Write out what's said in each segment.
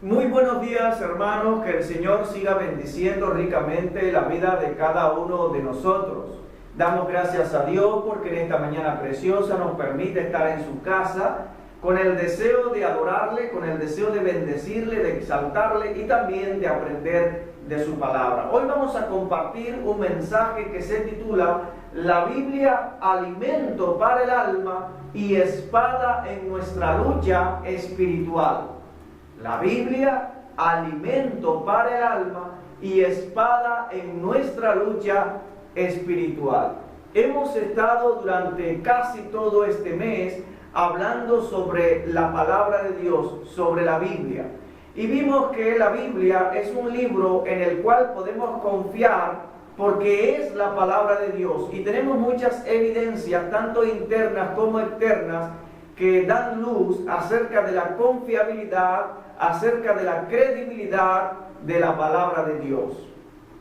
Muy buenos días, hermanos, que el Señor siga bendiciendo ricamente la vida de cada uno de nosotros. Damos gracias a Dios porque en esta mañana preciosa nos permite estar en su casa con el deseo de adorarle, con el deseo de bendecirle, de exaltarle y también de aprender de su palabra. Hoy vamos a compartir un mensaje que se titula La Biblia, alimento para el alma y espada en nuestra lucha espiritual. La Biblia, alimento para el alma y espada en nuestra lucha espiritual. Hemos estado durante casi todo este mes hablando sobre la palabra de Dios, sobre la Biblia. Y vimos que la Biblia es un libro en el cual podemos confiar porque es la palabra de Dios. Y tenemos muchas evidencias, tanto internas como externas, que dan luz acerca de la confiabilidad, acerca de la credibilidad de la palabra de Dios.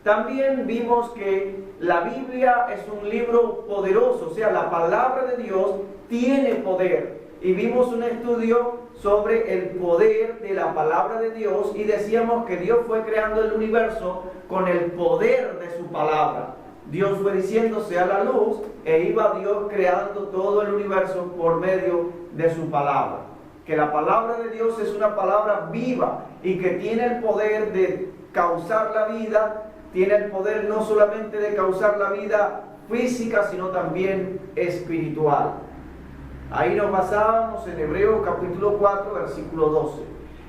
También vimos que la Biblia es un libro poderoso, o sea, la palabra de Dios tiene poder. Y vimos un estudio sobre el poder de la palabra de Dios y decíamos que Dios fue creando el universo con el poder de su palabra. Dios fue diciendo sea la luz e iba Dios creando todo el universo por medio de su palabra. Que la palabra de Dios es una palabra viva y que tiene el poder de causar la vida, tiene el poder no solamente de causar la vida física, sino también espiritual. Ahí nos basábamos en Hebreos capítulo 4, versículo 12.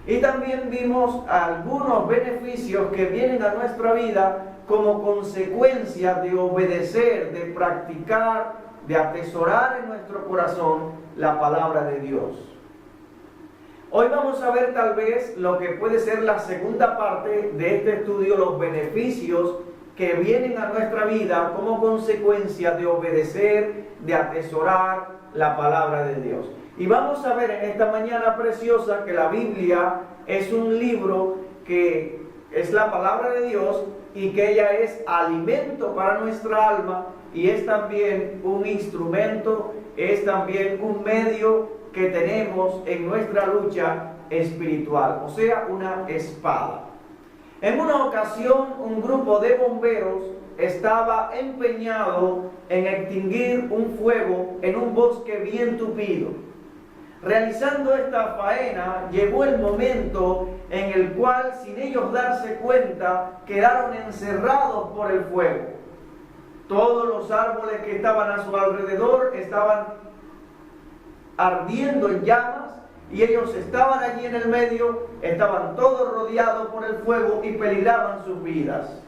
Y también vimos algunos beneficios que vienen a nuestra vida como consecuencia de obedecer, de practicar, de atesorar en nuestro corazón la palabra de Dios. Hoy vamos a ver tal vez lo que puede ser la segunda parte de este estudio, los beneficios que vienen a nuestra vida como consecuencia de obedecer, de atesorar la palabra de Dios. Y vamos a ver en esta mañana preciosa que la Biblia es un libro que es la palabra de Dios y que ella es alimento para nuestra alma y es también un instrumento, es también un medio que tenemos en nuestra lucha espiritual, o sea, una espada. En una ocasión, un grupo de bomberos estaba empeñado en extinguir un fuego en un bosque bien tupido. Realizando esta faena, llegó el momento en el cual, sin ellos darse cuenta, quedaron encerrados por el fuego. Todos los árboles que estaban a su alrededor estaban ardiendo en llamas y ellos estaban allí en el medio, estaban todos rodeados por el fuego y peligraban sus vidas.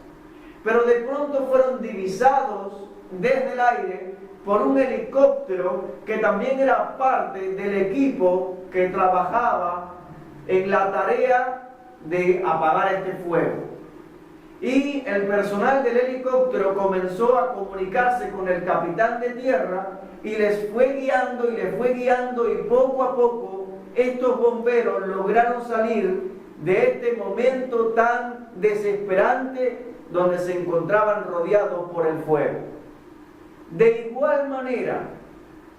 Pero de pronto fueron divisados desde el aire por un helicóptero que también era parte del equipo que trabajaba en la tarea de apagar este fuego. Y el personal del helicóptero comenzó a comunicarse con el capitán de tierra y les fue guiando y poco a poco estos bomberos lograron salir de este momento tan desesperante donde se encontraban rodeados por el fuego. De igual manera,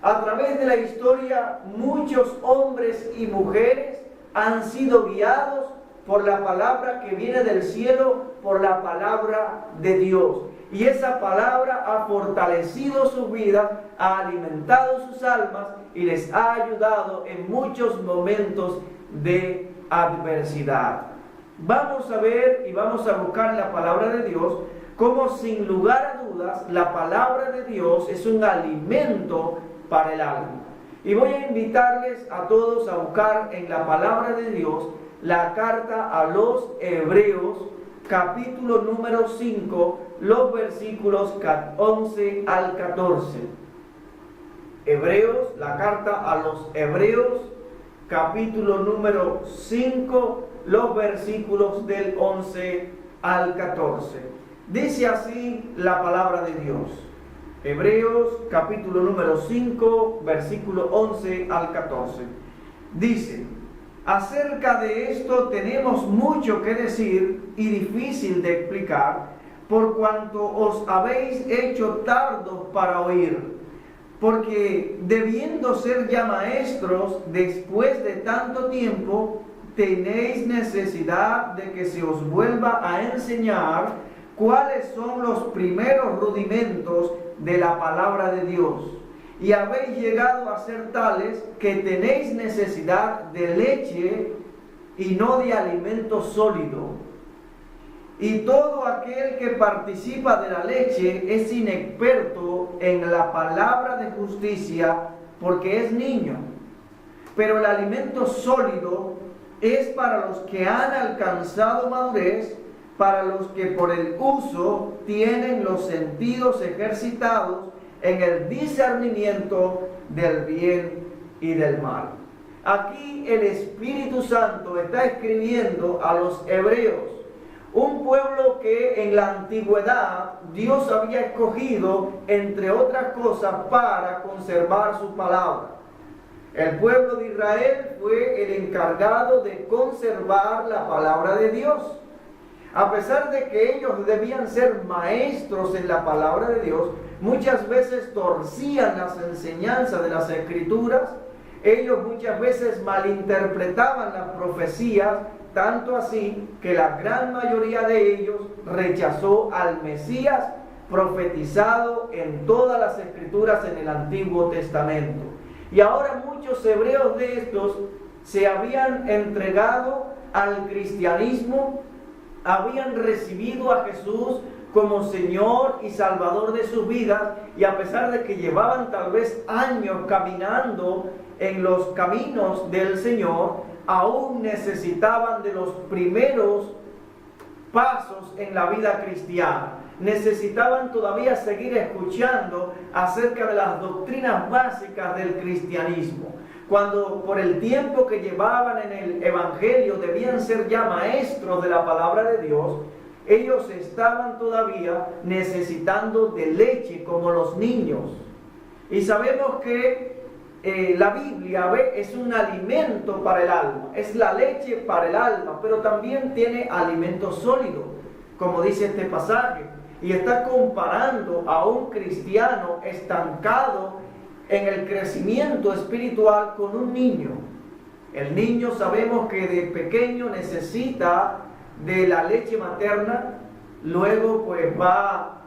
a través de la historia, muchos hombres y mujeres han sido guiados por la palabra que viene del cielo, por la palabra de Dios. Y esa palabra ha fortalecido sus vidas, ha alimentado sus almas y les ha ayudado en muchos momentos de adversidad. Vamos a ver y vamos a buscar en la palabra de Dios cómo sin lugar a dudas la palabra de Dios es un alimento para el alma. Y voy a invitarles a todos a buscar en la palabra de Dios la carta a los Hebreos, capítulo número 5, los versículos 11 al 14. Hebreos, la carta a los Hebreos, capítulo número 5, los versículos del 11 al 14. Dice así la palabra de Dios. Hebreos, capítulo número 5, versículo 11 al 14. Dice: acerca de esto tenemos mucho que decir y difícil de explicar, por cuanto os habéis hecho tardos para oír. Porque debiendo ser ya maestros después de tanto tiempo, tenéis necesidad de que se os vuelva a enseñar cuáles son los primeros rudimentos de la palabra de Dios. Y habéis llegado a ser tales que tenéis necesidad de leche y no de alimento sólido. Y todo aquel que participa de la leche es inexperto en la palabra de justicia, porque es niño. Pero el alimento sólido es para los que han alcanzado madurez, para los que por el uso tienen los sentidos ejercitados en el discernimiento del bien y del mal. Aquí el Espíritu Santo está escribiendo a los hebreos, un pueblo que en la antigüedad Dios había escogido, entre otras cosas, para conservar su palabra. El pueblo de Israel fue el encargado de conservar la palabra de Dios. A pesar de que ellos debían ser maestros en la palabra de Dios, muchas veces torcían las enseñanzas de las Escrituras. Ellos muchas veces malinterpretaban las profecías, tanto así que la gran mayoría de ellos rechazó al Mesías profetizado en todas las Escrituras en el Antiguo Testamento. Y ahora muchos hebreos de estos se habían entregado al cristianismo, habían recibido a Jesús como Señor y Salvador de sus vidas, y a pesar de que llevaban tal vez años caminando en los caminos del Señor, aún necesitaban de los primeros pasos en la vida cristiana. Necesitaban todavía seguir escuchando acerca de las doctrinas básicas del cristianismo. Cuando por el tiempo que llevaban en el Evangelio debían ser ya maestros de la palabra de Dios, ellos estaban todavía necesitando de leche como los niños. Y sabemos que la Biblia es un alimento para el alma, es la leche para el alma, pero también tiene alimento sólido, como dice este pasaje. Y está comparando a un cristiano estancado en el crecimiento espiritual con un niño. El niño sabemos que de pequeño necesita de la leche materna, luego pues va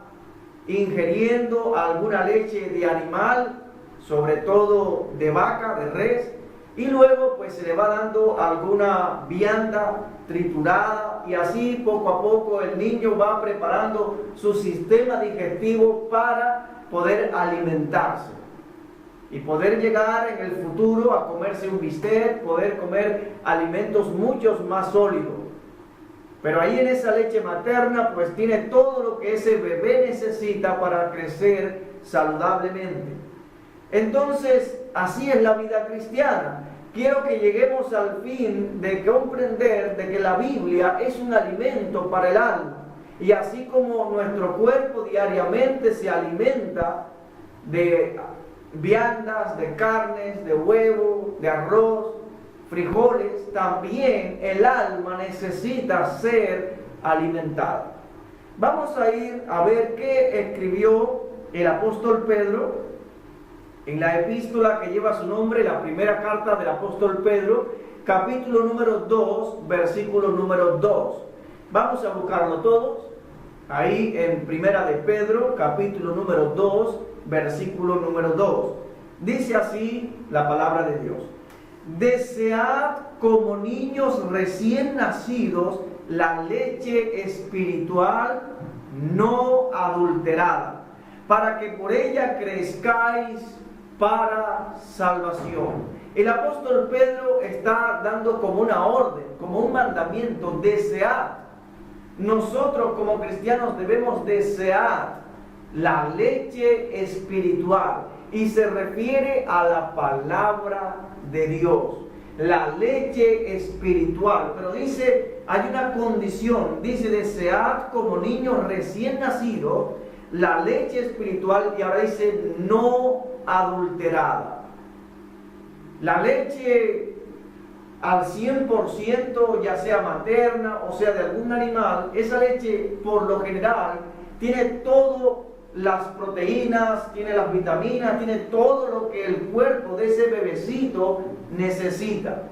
ingiriendo alguna leche de animal, sobre todo de vaca, de res, y luego pues se le va dando alguna vianda triturada, y así poco a poco el niño va preparando su sistema digestivo para poder alimentarse y poder llegar en el futuro a comerse un bistec, poder comer alimentos muchos más sólidos. Pero ahí en esa leche materna pues tiene todo lo que ese bebé necesita para crecer saludablemente. Entonces, así es la vida cristiana. Quiero que lleguemos al fin de comprender de que la Biblia es un alimento para el alma. Y así como nuestro cuerpo diariamente se alimenta de viandas, de carnes, de huevo, de arroz, frijoles, también el alma necesita ser alimentada. Vamos a ir a ver qué escribió el apóstol Pedro en la epístola que lleva su nombre, la primera carta del apóstol Pedro, capítulo número 2, versículo número 2. Vamos a buscarlo todos. Ahí en primera de Pedro, capítulo número 2, versículo número 2. Dice así la palabra de Dios: desead como niños recién nacidos la leche espiritual no adulterada, para que por ella crezcáis para salvación. El apóstol Pedro está dando como una orden, como un mandamiento: desead. Nosotros como cristianos debemos desear la leche espiritual, y se refiere a la palabra de Dios, la leche espiritual. Pero dice, hay una condición, dice: desead como niños recién nacidos la leche espiritual, y ahora dice no adulterada. La leche al 100%, ya sea materna o sea de algún animal, esa leche por lo general tiene todas las proteínas, tiene las vitaminas, tiene todo lo que el cuerpo de ese bebecito necesita.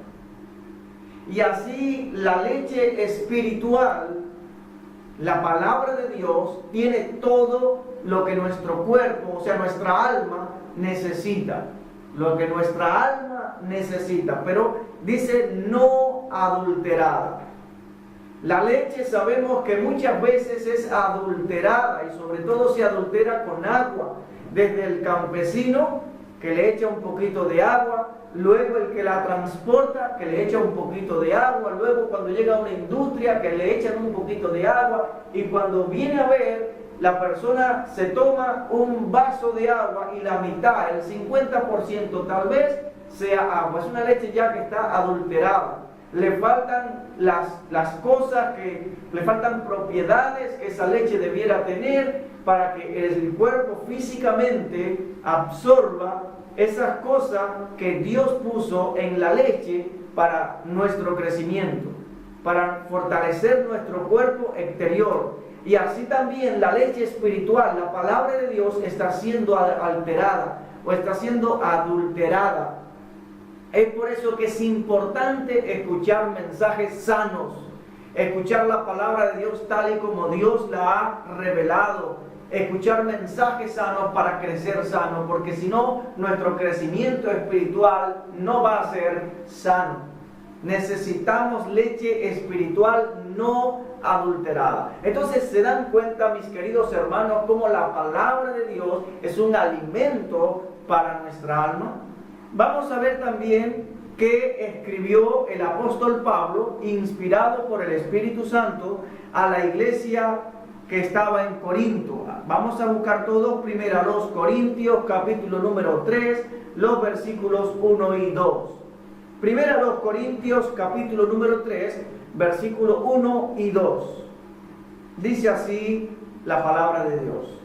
Y así la leche espiritual, la palabra de Dios, tiene todo lo que nuestro cuerpo, o sea, nuestra alma necesita. Lo que nuestra alma necesita, pero dice no adulterada. La leche sabemos que muchas veces es adulterada y sobre todo se adultera con agua. Desde el campesino que le echa un poquito de agua, luego el que la transporta que le echa un poquito de agua, luego cuando llega a una industria que le echan un poquito de agua, y cuando viene a ver, la persona se toma un vaso de agua y la mitad, el 50% tal vez, sea agua. Es una leche ya que está adulterada. Le faltan las cosas, le faltan propiedades que esa leche debiera tener para que el cuerpo físicamente absorba esas cosas que Dios puso en la leche para nuestro crecimiento, para fortalecer nuestro cuerpo exterior. Y así también la leche espiritual, la palabra de Dios, está siendo alterada o está siendo adulterada. Es por eso que es importante escuchar mensajes sanos, escuchar la palabra de Dios tal y como Dios la ha revelado, escuchar mensajes sanos para crecer sano, porque si no, nuestro crecimiento espiritual no va a ser sano. Necesitamos leche espiritual no adulterada. Entonces se dan cuenta, mis queridos hermanos, cómo la palabra de Dios es un alimento para nuestra alma. Vamos a ver también que escribió el apóstol Pablo, inspirado por el Espíritu Santo, a la iglesia que estaba en Corinto. Vamos a buscar todos primero a los Corintios, capítulo número 3, los versículos 1 y 2. Primero a los Corintios, capítulo número 3, versículo 1 y 2. Dice así la palabra de Dios.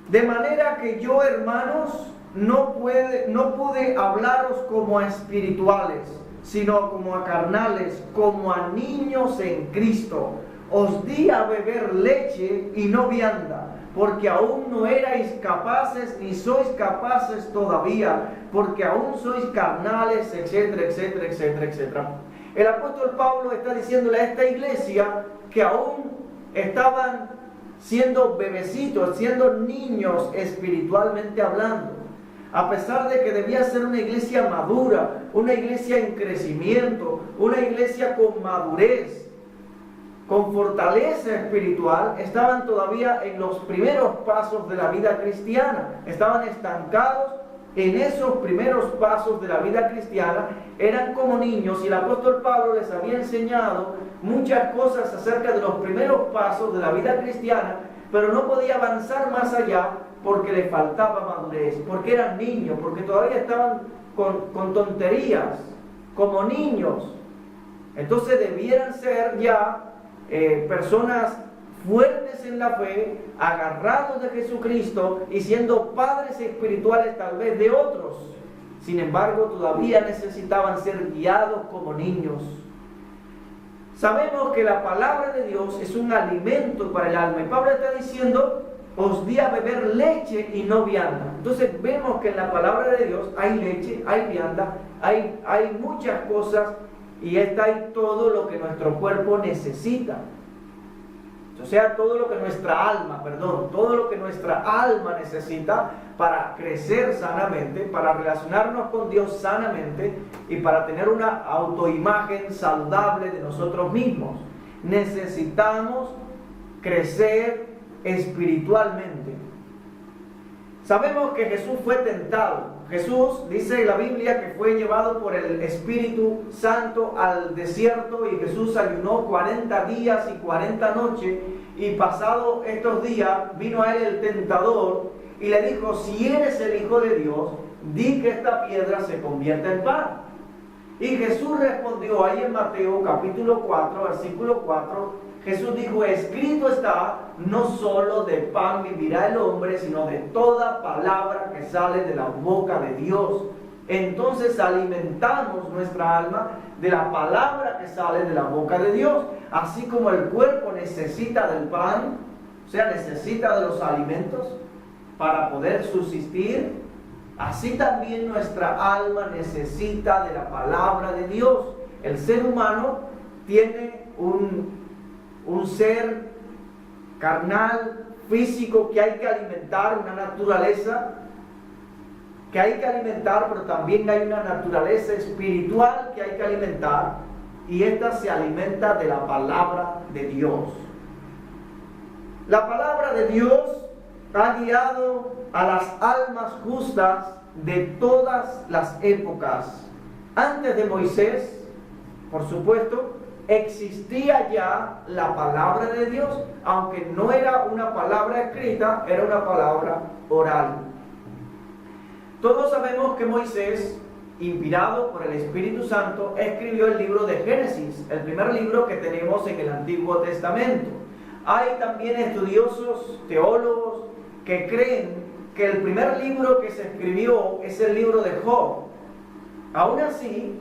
De manera que yo, hermanos, no pude hablaros como a espirituales, sino como a carnales, como a niños en Cristo. Os di a beber leche y no vianda, porque aún no erais capaces, ni sois capaces todavía, porque aún sois carnales, etcétera, etcétera, etcétera, etcétera. El apóstol Pablo está diciéndole a esta iglesia que aún estaban siendo bebecitos, siendo niños espiritualmente hablando. A pesar de que debía ser una iglesia madura, una iglesia en crecimiento, una iglesia con madurez, con fortaleza espiritual, estaban todavía en los primeros pasos de la vida cristiana, estaban estancados en esos primeros pasos de la vida cristiana, eran como niños y el apóstol Pablo les había enseñado muchas cosas acerca de los primeros pasos de la vida cristiana, pero no podía avanzar más allá porque le faltaba madurez, porque eran niños, porque todavía estaban con tonterías, como niños. Entonces debieran ser ya personas fuertes en la fe, agarrados de Jesucristo y siendo padres espirituales tal vez de otros. Sin embargo, todavía necesitaban ser guiados como niños. Sabemos que la palabra de Dios es un alimento para el alma. Y Pablo está diciendo, os di a beber leche y no vianda. Entonces vemos que en la palabra de Dios hay leche, hay vianda, hay muchas cosas y está ahí todo lo que nuestro cuerpo necesita. O sea, todo lo que nuestra alma necesita para crecer sanamente, para relacionarnos con Dios sanamente y para tener una autoimagen saludable de nosotros mismos. Necesitamos crecer espiritualmente. Sabemos que Jesús fue tentado. Jesús, dice la Biblia, que fue llevado por el Espíritu Santo al desierto y Jesús ayunó 40 días y 40 noches y pasado estos días vino a él el tentador y le dijo, si eres el Hijo de Dios, di que esta piedra se convierta en pan. Y Jesús respondió ahí en Mateo capítulo 4, versículo 4, Jesús dijo, escrito está, no solo de pan vivirá el hombre, sino de toda palabra que sale de la boca de Dios. Entonces alimentamos nuestra alma de la palabra que sale de la boca de Dios. Así como el cuerpo necesita del pan, o sea, necesita de los alimentos para poder subsistir, así también nuestra alma necesita de la palabra de Dios. el ser humano tiene un ser carnal, físico, que hay que alimentar, una naturaleza que hay que alimentar, pero también hay una naturaleza espiritual que hay que alimentar, y esta se alimenta de la palabra de Dios. La palabra de Dios ha guiado a las almas justas de todas las épocas. Antes de Moisés, por supuesto, existía ya la palabra de Dios, aunque no era una palabra escrita, era una palabra oral. Todos sabemos que Moisés, inspirado por el Espíritu Santo, escribió el libro de Génesis, el primer libro que tenemos en el Antiguo Testamento. Hay también estudiosos, teólogos, que creen que el primer libro que se escribió es el libro de Job. Aún así,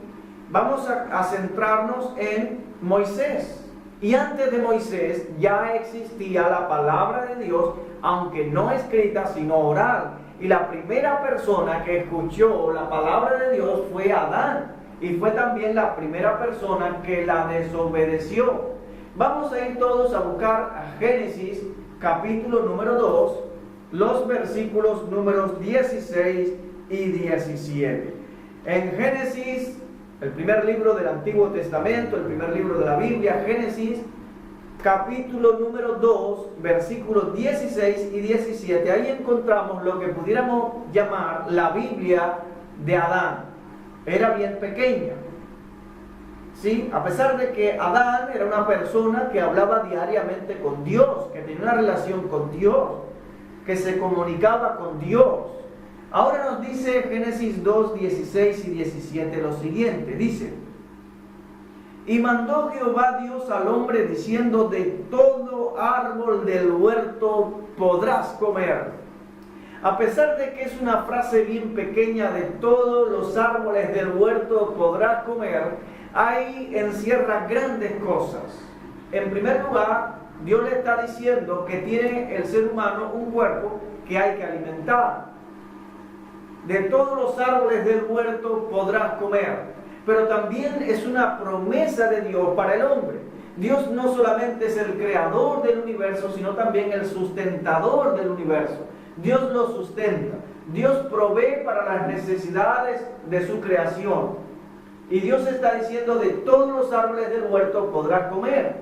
vamos a centrarnos en Moisés. Y antes de Moisés ya existía la palabra de Dios, aunque no escrita, sino oral. Y la primera persona que escuchó la palabra de Dios fue Adán. Y fue también la primera persona que la desobedeció. Vamos a ir todos a buscar a Génesis capítulo número 2, los versículos números 16 y 17. En Génesis, el primer libro del Antiguo Testamento, el primer libro de la Biblia, Génesis, capítulo número 2, versículos 16 y 17, ahí encontramos lo que pudiéramos llamar la Biblia de Adán. Era bien pequeña, ¿sí? A pesar de que Adán era una persona que hablaba diariamente con Dios, que tenía una relación con Dios, que se comunicaba con Dios. Ahora nos dice Génesis 2, 16 y 17 lo siguiente, dice: y mandó Jehová Dios al hombre diciendo: de todo árbol del huerto podrás comer. A pesar de que es una frase bien pequeña, de todos los árboles del huerto podrás comer, ahí encierra grandes cosas. En primer lugar, Dios le está diciendo que tiene el ser humano un cuerpo que hay que alimentar. De todos los árboles del huerto podrás comer. Pero también es una promesa de Dios para el hombre. Dios no solamente es el creador del universo, sino también el sustentador del universo. Dios lo sustenta. Dios provee para las necesidades de su creación. Y Dios está diciendo: de todos los árboles del huerto podrás comer.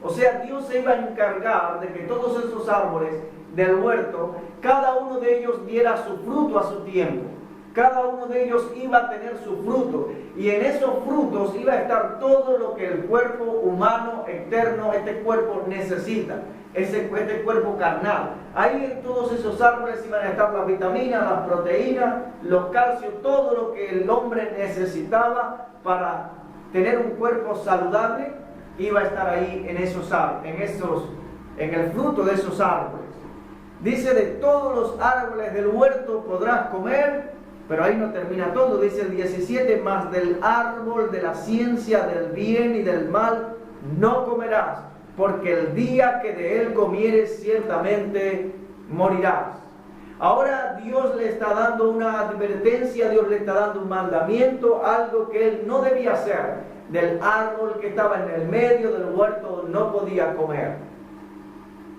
O sea, Dios se iba a encargar de que todos esos árboles del huerto, cada uno de ellos diera su fruto a su tiempo. Cada uno de ellos iba a tener su fruto, y en esos frutos iba a estar todo lo que el cuerpo humano eterno, este cuerpo necesita, este cuerpo carnal. Ahí en todos esos árboles iban a estar las vitaminas, las proteínas, los calcios, todo lo que el hombre necesitaba para tener un cuerpo saludable, iba a estar ahí en el fruto de esos árboles. Dice: de todos los árboles del huerto podrás comer. Pero ahí no termina todo, dice el 17: mas del árbol de la ciencia del bien y del mal no comerás, porque el día que de él comieres ciertamente morirás. Ahora Dios le está dando una advertencia, Dios le está dando un mandamiento, algo que él no debía hacer. Del árbol que estaba en el medio del huerto no podía comer.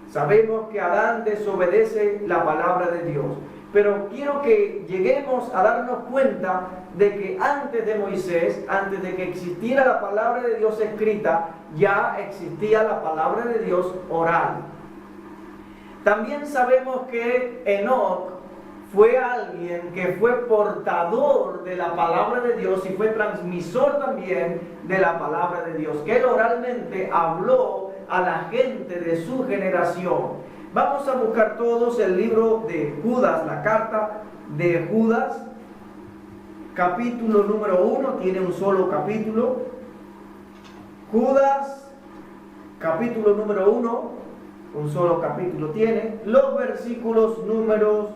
Sabemos que Adán desobedece la palabra de Dios. Pero quiero que lleguemos a darnos cuenta de que antes de Moisés, antes de que existiera la palabra de Dios escrita, ya existía la palabra de Dios oral. También sabemos que Enoc fue alguien que fue portador de la palabra de Dios y fue transmisor también de la palabra de Dios, que él oralmente habló a la gente de su generación. Vamos a buscar todos el libro de Judas, la carta de Judas, capítulo número 1, tiene un solo capítulo. Judas, capítulo número 1, un solo capítulo tiene. Los versículos números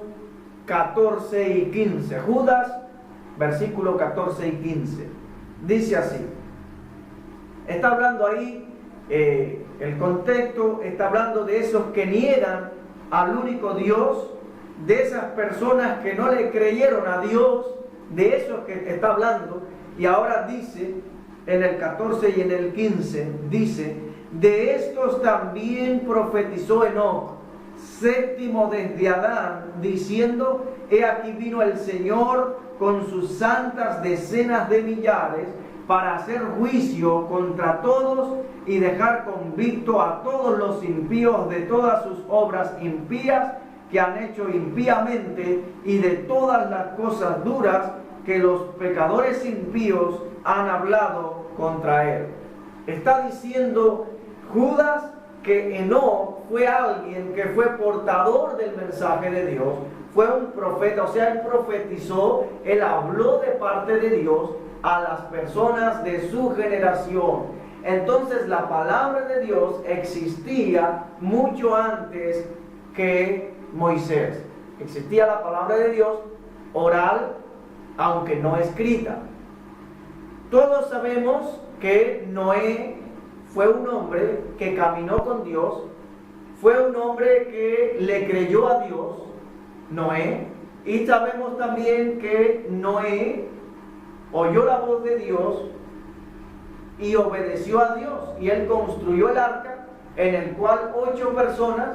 14 y 15. Judas, versículo 14 y 15. Dice así. Está hablando ahí... el contexto está hablando de esos que niegan al único Dios, de esas personas que no le creyeron a Dios, de esos que está hablando. Y ahora dice en el 14 y en el 15, dice: de estos también profetizó Enoc, séptimo desde Adán, diciendo: he aquí vino el Señor con sus santas decenas de millares para hacer juicio contra todos y dejar convicto a todos los impíos de todas sus obras impías que han hecho impíamente y de todas las cosas duras que los pecadores impíos han hablado contra él. Está diciendo Judas que Enoc fue alguien que fue portador del mensaje de Dios, fue un profeta, o sea, él profetizó, él habló de parte de Dios a las personas de su generación. Entonces la palabra de Dios existía mucho antes que Moisés. Existía la palabra de Dios oral, aunque no escrita. Todos sabemos que Noé fue un hombre que caminó con Dios, fue un hombre que le creyó a Dios, Noé, y sabemos también que Noé oyó la voz de Dios y obedeció a Dios, y él construyó el arca en el cual 8 personas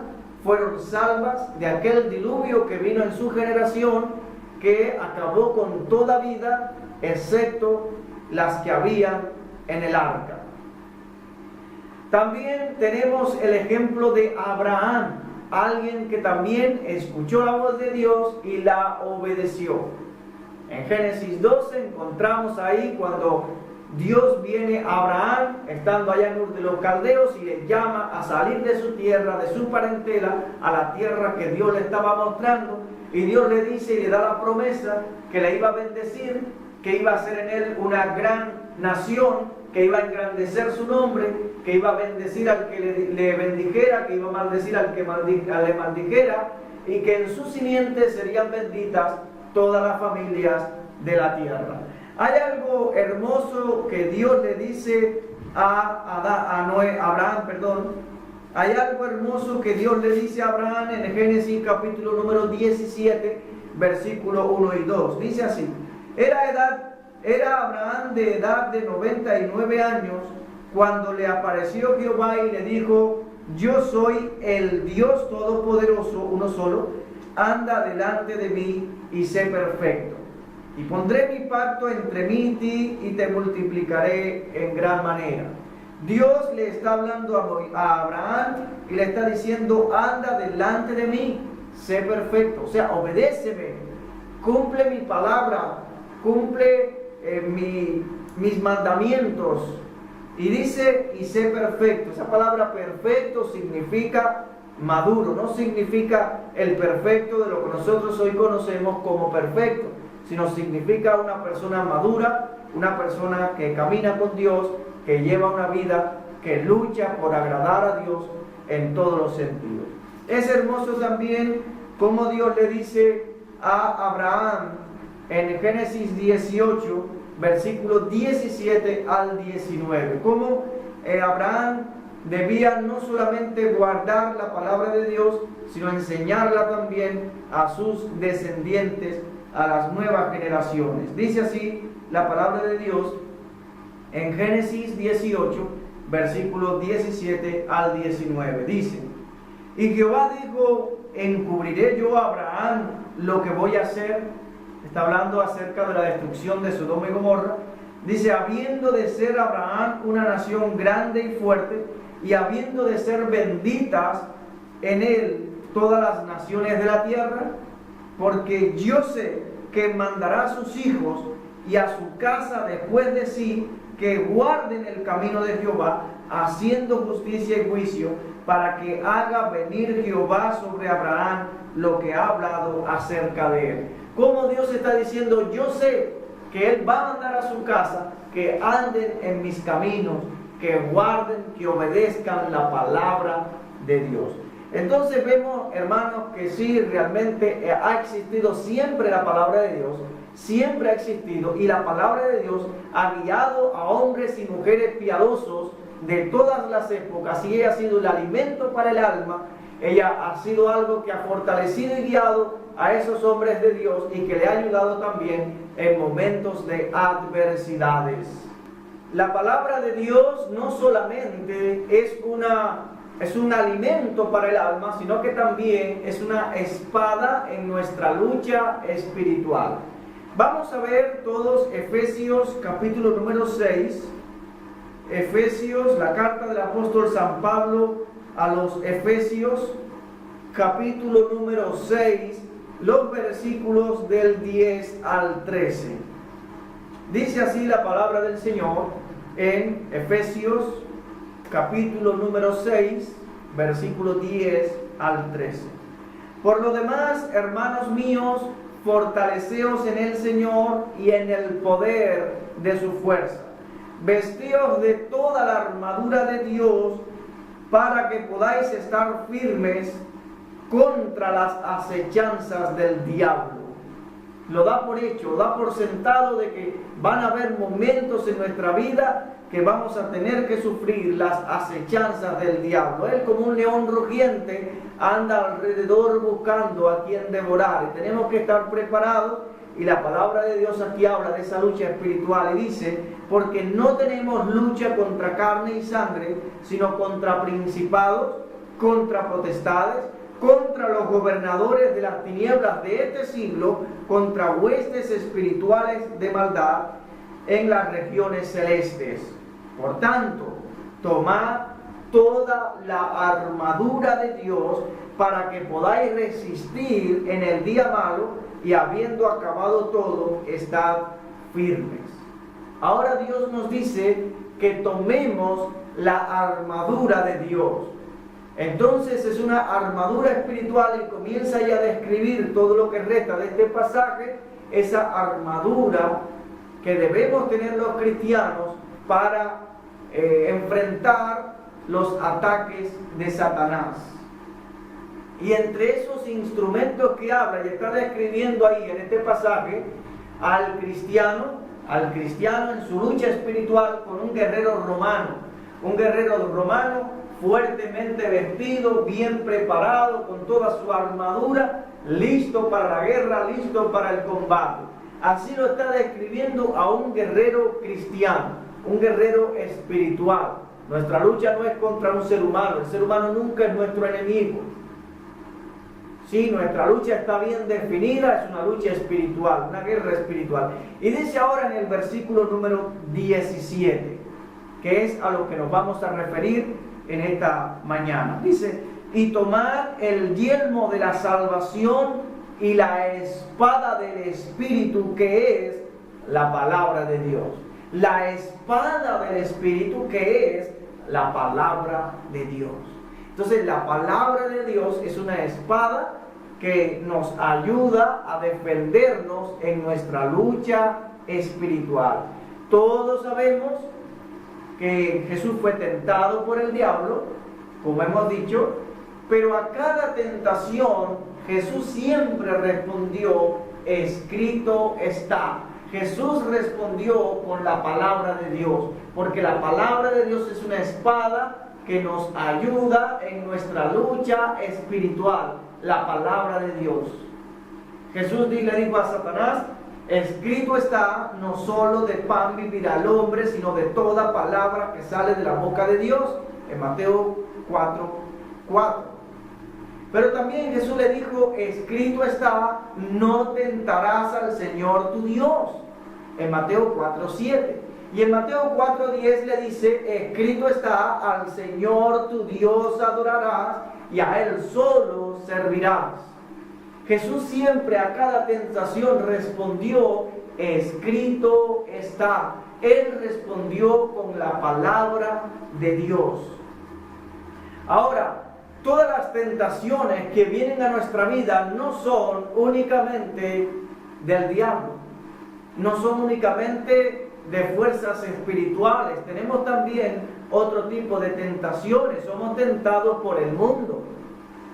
fueron salvas de aquel diluvio que vino en su generación, que acabó con toda vida excepto las que había en el arca. También tenemos el ejemplo de Abraham, alguien que también escuchó la voz de Dios y la obedeció. En Génesis 12 encontramos ahí cuando Dios viene a Abraham, estando allá en Ur de los Caldeos, y le llama a salir de su tierra, de su parentela, a la tierra que Dios le estaba mostrando, y Dios le dice y le da la promesa que le iba a bendecir, que iba a ser en él una gran nación, que iba a engrandecer su nombre, que iba a bendecir al que le bendijera, que iba a maldecir al que le maldijera, y que en sus simientes serían benditas todas las familias de la tierra. Hay algo hermoso que Dios le dice a Abraham. Hay algo hermoso que Dios le dice a Abraham en Génesis capítulo número 17, versículo 1 y 2. Dice así: Era Abraham de edad de 99 años cuando le apareció Jehová y le dijo: yo soy el Dios Todopoderoso, uno solo, anda delante de mí y sé perfecto. Y pondré mi pacto entre mí y ti y te multiplicaré en gran manera. Dios le está hablando a Abraham y le está diciendo: anda delante de mí, sé perfecto, o sea, obedéceme, cumple mi palabra, cumple mis mandamientos. Y dice: y sé perfecto. Esa palabra perfecto significa maduro, no significa el perfecto de lo que nosotros hoy conocemos como perfecto, sino significa una persona madura, una persona que camina con Dios, que lleva una vida que lucha por agradar a Dios en todos los sentidos. Es hermoso también como Dios le dice a Abraham en Génesis 18, versículos 17 al 19, cómo Abraham debía no solamente guardar la palabra de Dios, sino enseñarla también a sus descendientes, a las nuevas generaciones. Dice así la palabra de Dios en Génesis 18, versículos 17 al 19. Dice: y Jehová dijo: ¿encubriré yo a Abraham lo que voy a hacer? Está hablando acerca de la destrucción de Sodoma y Gomorra. Dice: habiendo de ser Abraham una nación grande y fuerte, y habiendo de ser benditas en él todas las naciones de la tierra, porque yo sé que mandará a sus hijos y a su casa después de sí, que guarden el camino de Jehová, haciendo justicia y juicio, para que haga venir Jehová sobre Abraham lo que ha hablado acerca de él. Como Dios está diciendo: yo sé que Él va a mandar a su casa, que anden en mis caminos, que guarden, que obedezcan la palabra de Dios. Entonces vemos, hermanos, que sí, realmente ha existido siempre la palabra de Dios, siempre ha existido, y la palabra de Dios ha guiado a hombres y mujeres piadosos de todas las épocas, y ella ha sido el alimento para el alma. Ella ha sido algo que ha fortalecido y guiado a esos hombres de Dios y que le ha ayudado también en momentos de adversidades. la palabra de Dios no solamente es un alimento para el alma, sino que también es una espada en nuestra lucha espiritual. Vamos a ver todos Efesios capítulo número 6. Efesios, la carta del apóstol San Pablo a los Efesios, capítulo número 6, los versículos del 10 al 13. Dice así la palabra del Señor en Efesios, capítulo número 6, versículo 10 al 13. Por lo demás, hermanos míos, fortaleceos en el Señor y en el poder de su fuerza. Vestíos de toda la armadura de Dios para que podáis estar firmes contra las acechanzas del diablo. Lo da por hecho, da por sentado de que van a haber momentos en nuestra vida que vamos a tener que sufrir las acechanzas del diablo. Él, como un león rugiente, anda alrededor buscando a quien devorar, y tenemos que estar preparados. Y la palabra de Dios aquí habla de esa lucha espiritual y dice: porque no tenemos lucha contra carne y sangre, sino contra principados, contra potestades, contra los gobernadores de las tinieblas de este siglo, contra huestes espirituales de maldad en las regiones celestes. Por tanto, tomad toda la armadura de Dios para que podáis resistir en el día malo, y habiendo acabado todo, estad firmes. Ahora Dios nos dice que tomemos la armadura de Dios. Entonces es una armadura espiritual, y comienza ya a describir todo lo que resta de este pasaje, esa armadura que debemos tener los cristianos para enfrentar los ataques de Satanás. Y entre esos instrumentos que habla y está describiendo ahí en este pasaje, al cristiano en su lucha espiritual con un guerrero romano fuertemente vestido, bien preparado, con toda su armadura, listo para la guerra, listo para el combate. Así lo está describiendo a un guerrero cristiano, un guerrero espiritual. Nuestra lucha no es contra un ser humano, el ser humano nunca es nuestro enemigo. Sí, nuestra lucha está bien definida, es una lucha espiritual, una guerra espiritual. Y dice ahora en el versículo número 17, que es a lo que nos vamos a referir en esta mañana. Dice: y tomad el yelmo de la salvación y la espada del Espíritu, que es la palabra de Dios. La espada del Espíritu, que es la palabra de Dios. Entonces, la palabra de Dios es una espada que nos ayuda a defendernos en nuestra lucha espiritual. Todos sabemos que Jesús fue tentado por el diablo, como hemos dicho, pero a cada tentación Jesús siempre respondió: escrito está. Jesús respondió con la palabra de Dios, porque la palabra de Dios es una espada que nos ayuda en nuestra lucha espiritual, la palabra de Dios. Jesús le dijo a Satanás: escrito está, no solo de pan vivirá el hombre, sino de toda palabra que sale de la boca de Dios, en Mateo 4:4. Pero también Jesús le dijo: escrito está, no tentarás al Señor tu Dios, en Mateo 4:7. Y en Mateo 4:10 le dice: escrito está, al Señor tu Dios adorarás y a Él solo servirás. Jesús siempre a cada tentación respondió: escrito está. Él respondió con la palabra de Dios. Ahora, todas las tentaciones que vienen a nuestra vida no son únicamente del diablo, no son únicamente de fuerzas espirituales. Tenemos también otro tipo de tentaciones. Somos tentados por el mundo,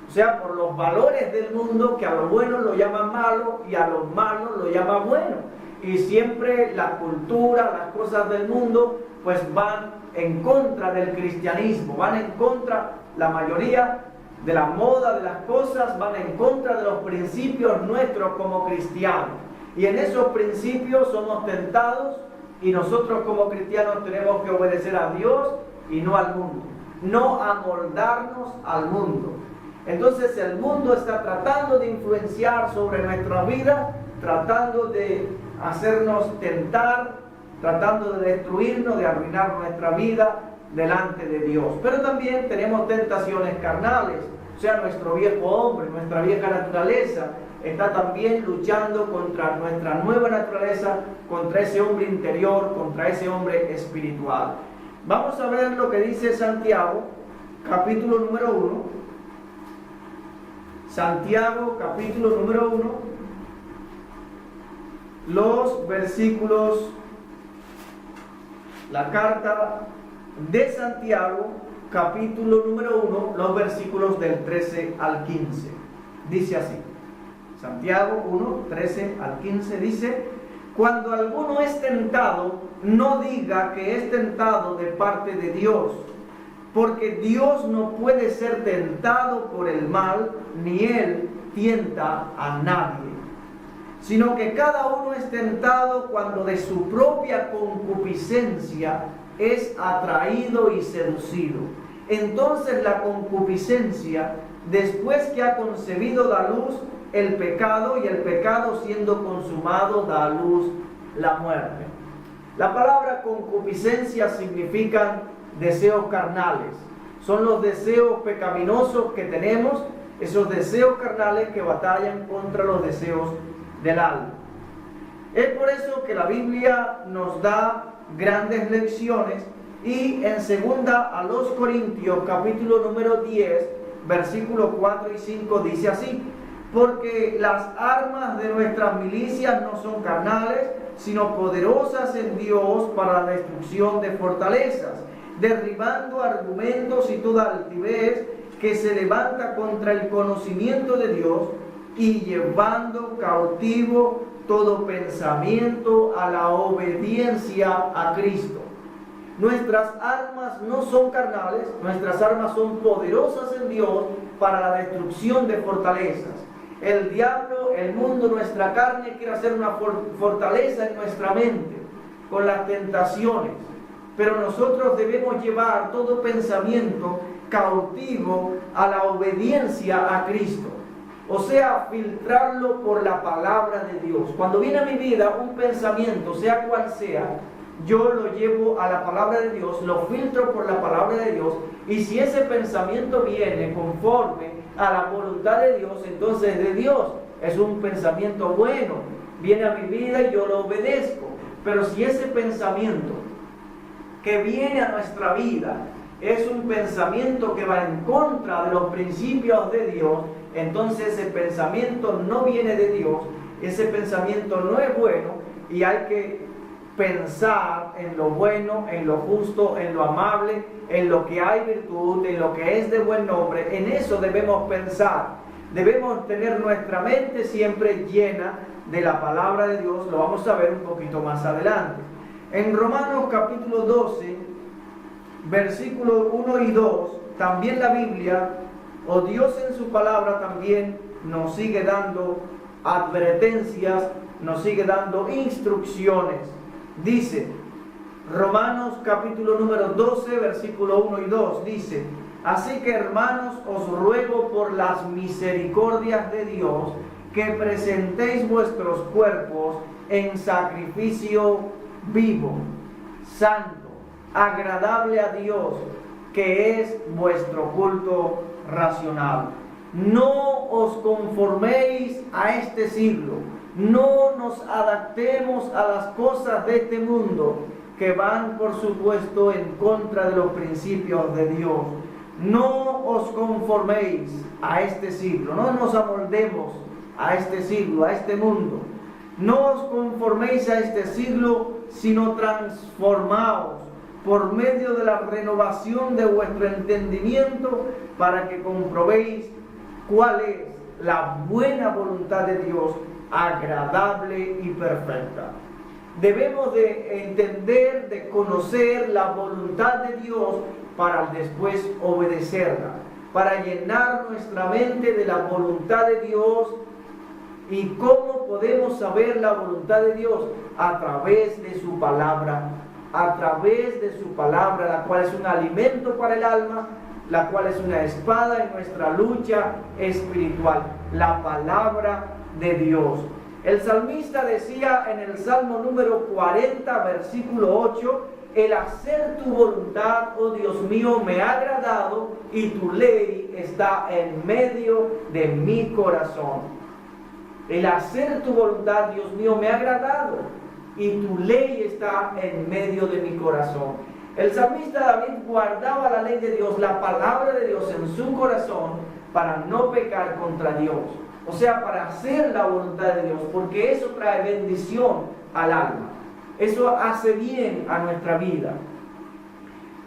o sea, por los valores del mundo, que a lo bueno lo llaman malo y a lo malo lo llaman bueno. Y siempre la cultura, las cosas del mundo, pues van en contra del cristianismo, van en contra, la mayoría de la moda de las cosas, van en contra de los principios nuestros como cristianos. Y en esos principios somos tentados y nosotros como cristianos tenemos que obedecer a Dios y no al mundo, no amoldarnos al mundo. Entonces el mundo está tratando de influenciar sobre nuestra vida, tratando de hacernos tentar, tratando de destruirnos, de arruinar nuestra vida delante de Dios. Pero también tenemos tentaciones carnales, o sea, nuestro viejo hombre, nuestra vieja naturaleza, está también luchando contra nuestra nueva naturaleza, contra ese hombre interior, contra ese hombre espiritual. Vamos a ver lo que dice Santiago, capítulo número 1. Santiago, capítulo número 1, los versículos, la carta de Santiago, capítulo número 1, los versículos del 13 al 15. Dice así, Santiago 1, 13 al 15 dice: cuando alguno es tentado, no diga que es tentado de parte de Dios, porque Dios no puede ser tentado por el mal, ni Él tienta a nadie, sino que cada uno es tentado cuando de su propia concupiscencia es atraído y seducido. Entonces la concupiscencia, después que ha concebido, da luz el pecado, y el pecado, siendo consumado, da a luz la muerte. La palabra concupiscencia significa deseos carnales. Son los deseos pecaminosos que tenemos, esos deseos carnales que batallan contra los deseos del alma. Es por eso que la Biblia nos da grandes lecciones, y en 2 a los Corintios, capítulo número 10, versículos 4 y 5 dice así: porque las armas de nuestras milicias no son carnales, sino poderosas en Dios para la destrucción de fortalezas, derribando argumentos y toda altivez que se levanta contra el conocimiento de Dios, y llevando cautivo todo pensamiento a la obediencia a Cristo. Nuestras armas no son carnales, nuestras armas son poderosas en Dios para la destrucción de fortalezas. El diablo, el mundo, nuestra carne quiere hacer una fortaleza en nuestra mente con las tentaciones, pero nosotros debemos llevar todo pensamiento cautivo a la obediencia a Cristo, o sea, filtrarlo por la palabra de Dios. Cuando viene a mi vida un pensamiento, sea cual sea, yo lo llevo a la palabra de Dios, lo filtro por la palabra de Dios, y si ese pensamiento viene conforme a la voluntad de Dios, entonces de Dios, es un pensamiento bueno, viene a mi vida y yo lo obedezco. Pero si ese pensamiento que viene a nuestra vida es un pensamiento que va en contra de los principios de Dios, entonces ese pensamiento no viene de Dios, ese pensamiento no es bueno, y hay que pensar en lo bueno, en lo justo, en lo amable, en lo que hay virtud, en lo que es de buen nombre. En eso debemos pensar. Debemos tener nuestra mente siempre llena de la palabra de Dios. Lo vamos a ver un poquito más adelante. En Romanos capítulo 12, versículos 1 y 2, también la Biblia, o Dios en su palabra, también nos sigue dando advertencias, nos sigue dando instrucciones. Dice, Romanos capítulo número 12, versículo 1 y 2, dice: así que, hermanos, os ruego por las misericordias de Dios que presentéis vuestros cuerpos en sacrificio vivo, santo, agradable a Dios, que es vuestro culto racional. No os conforméis a este siglo, no nos adaptemos a las cosas de este mundo, que van, por supuesto, en contra de los principios de Dios. No os conforméis a este siglo, no nos amoldemos a este siglo, a este mundo. No os conforméis a este siglo, sino transformaos por medio de la renovación de vuestro entendimiento, para que comprobéis cuál es la buena voluntad de Dios, agradable y perfecta. Debemos de entender, de conocer la voluntad de Dios para después obedecerla, para llenar nuestra mente de la voluntad de Dios ¿Y cómo podemos saber la voluntad de Dios? A través de su palabra, a través de su palabra, la cual es un alimento para el alma, la cual es una espada en nuestra lucha espiritual, la palabra de Dios. El salmista decía en el Salmo número 40, versículo 8, el hacer tu voluntad, oh Dios mío, me ha agradado y tu ley está en medio de mi corazón. El hacer tu voluntad, Dios mío, me ha agradado y tu ley está en medio de mi corazón. El salmista David guardaba la ley de Dios, la palabra de Dios en su corazón para no pecar contra Dios. O sea, para hacer la voluntad de Dios, porque eso trae bendición al alma. Eso hace bien a nuestra vida.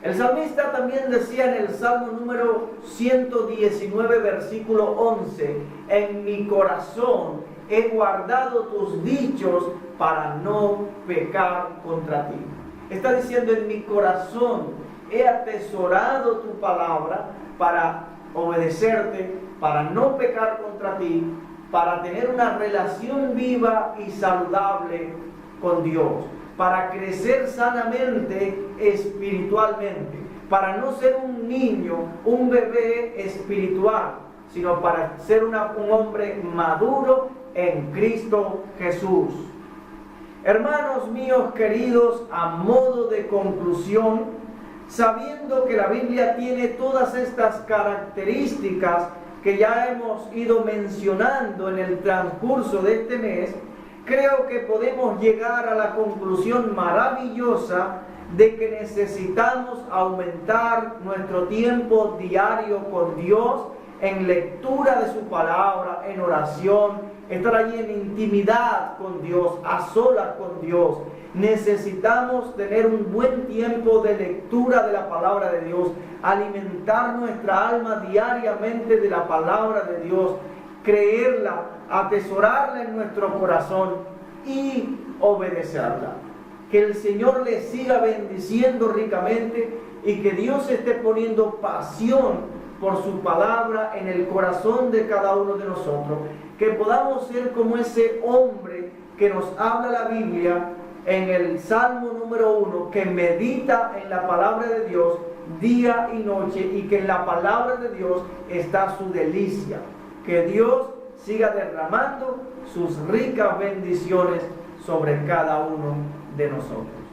El salmista también decía en el Salmo número 119, versículo 11, en mi corazón he guardado tus dichos para no pecar contra ti. Está diciendo, en mi corazón he atesorado tu palabra para obedecerte, para no pecar contra ti, para tener una relación viva y saludable con Dios, para crecer sanamente espiritualmente, para no ser un niño, un bebé espiritual, sino para ser un hombre maduro en Cristo Jesús. Hermanos míos queridos, a modo de conclusión, sabiendo que la Biblia tiene todas estas características que ya hemos ido mencionando en el transcurso de este mes, creo que podemos llegar a la conclusión maravillosa de que necesitamos aumentar nuestro tiempo diario con Dios, en lectura de su palabra, en oración, estar allí en intimidad con Dios, a solas con Dios. Necesitamos tener un buen tiempo de lectura de la palabra de Dios, alimentar nuestra alma diariamente de la palabra de Dios, creerla, atesorarla en nuestro corazón y obedecerla. Que el Señor le siga bendiciendo ricamente y que Dios esté poniendo pasión por su palabra en el corazón de cada uno de nosotros. Que podamos ser como ese hombre que nos habla la Biblia en el Salmo número 1, que medita en la palabra de Dios día y noche, y que en la palabra de Dios está su delicia. Que Dios siga derramando sus ricas bendiciones sobre cada uno de nosotros.